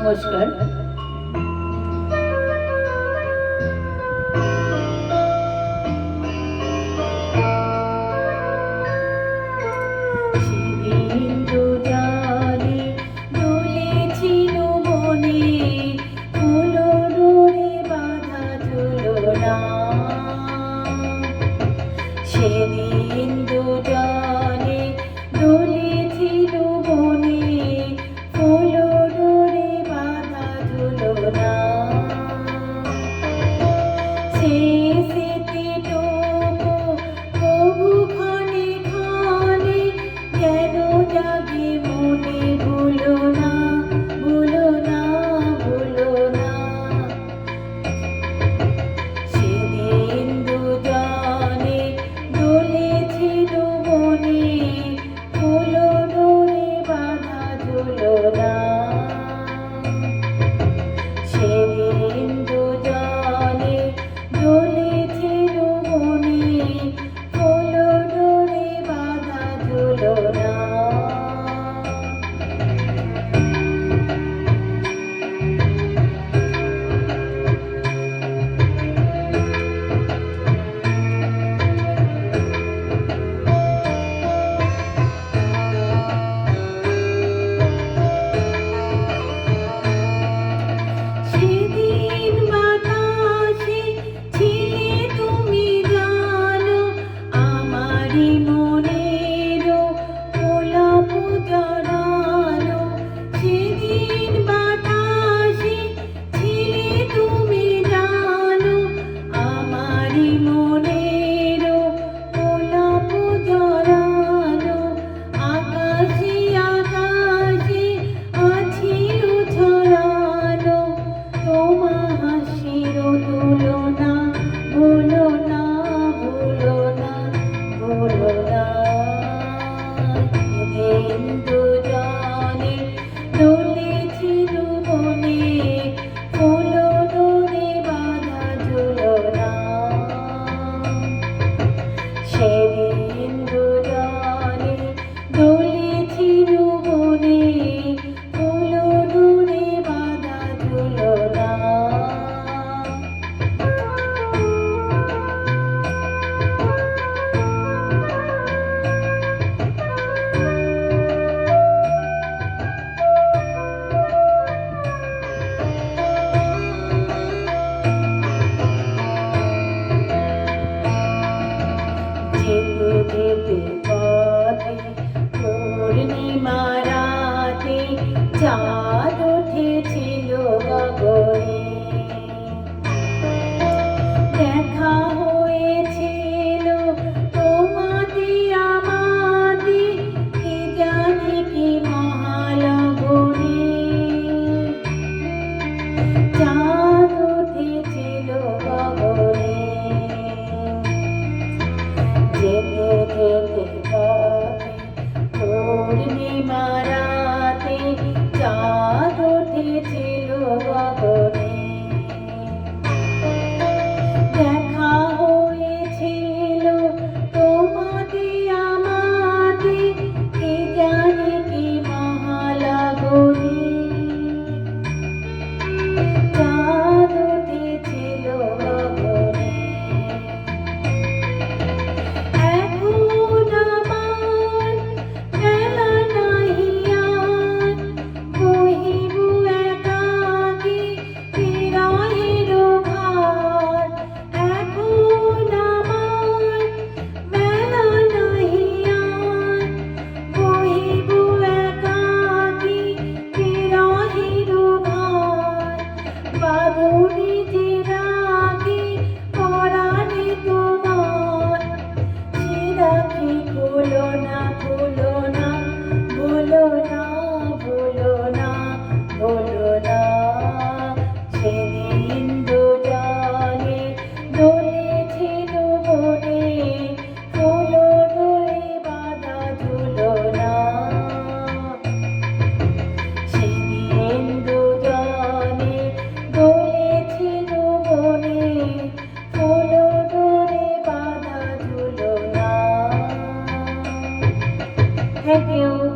নমস্কার। সেদিন দুজনে দুলেছিল বনে, ফুল ডোরে বাঁধা ঝুলনা। সেই স্মৃতিটুকু তবু ক্ষণে ক্ষণে যেন জাগে মনে, ভুলো না, ভুলো না, ভুলো না। সেদিন দুজনে দুলেছিল বনে, ফুল ডোরে বাঁধা ঝুলনা। সেদিন দুজনে দুলেছিল বনে, ফুল ডোরে বাঁধা ঝুলনা। সেদিন বাতাসে ছিলে তুমি জানো, আমারই মনেরও গোলাপ জড়ানো। সেদিন বাতাসে ছিলে তুমি জানো, আমারই মনেরও গোলাপ জড়ানো। আকাশে আকাশে আছিলো ছড়ানো, তোমার হাসির তুলনা, ভুলো না, ভুলো না, ভুলো না। সেদিন দুজনে দুলেছিল বনে, ফুল ডোরে বাঁধা ঝুলনা। সেদিন দুজনে দুলেছিল বনে, ফুল ডোরে বাঁধা ঝুলনা। যেতে যেতে পথে পূর্ণিমা রাতে চাঁদ উঠেছিল গগনে। দেখা হয়েছিল তোমাতে আমাতে, কে জানে কি মহালগনে। চাঁদ উঠেছিল গগনে। যেতে যেতে পথে পূর্ণিমা রাতে চাঁদ উঠেছিল গগনে। দেখা হয়েছিল তোমাতে আমাতে, কে জানে কি মহালগনে। চাঁদ উঠেছিল গগনে। এখন আমার বেলা নাহি আর, বহিব একাকী বিরহের ঘাট। এখন আমার বেলা নাহি আর, বহিব একাকী বিরহের ঘাট। বাঁধনি যে রাখি পরাণে তোমার, সে রাখি খুলো না, খুলো না, ভুলো না, ভুলো না, ভুলো না। সেদিন দুজনে দুলেছিল বনে, ফুল ডোরে বাঁধা ঝুলনা। সেদিন দুজনে দুলেছিল বনে, ফুল ডোরে বাঁধা ঝুলনা। Thank you.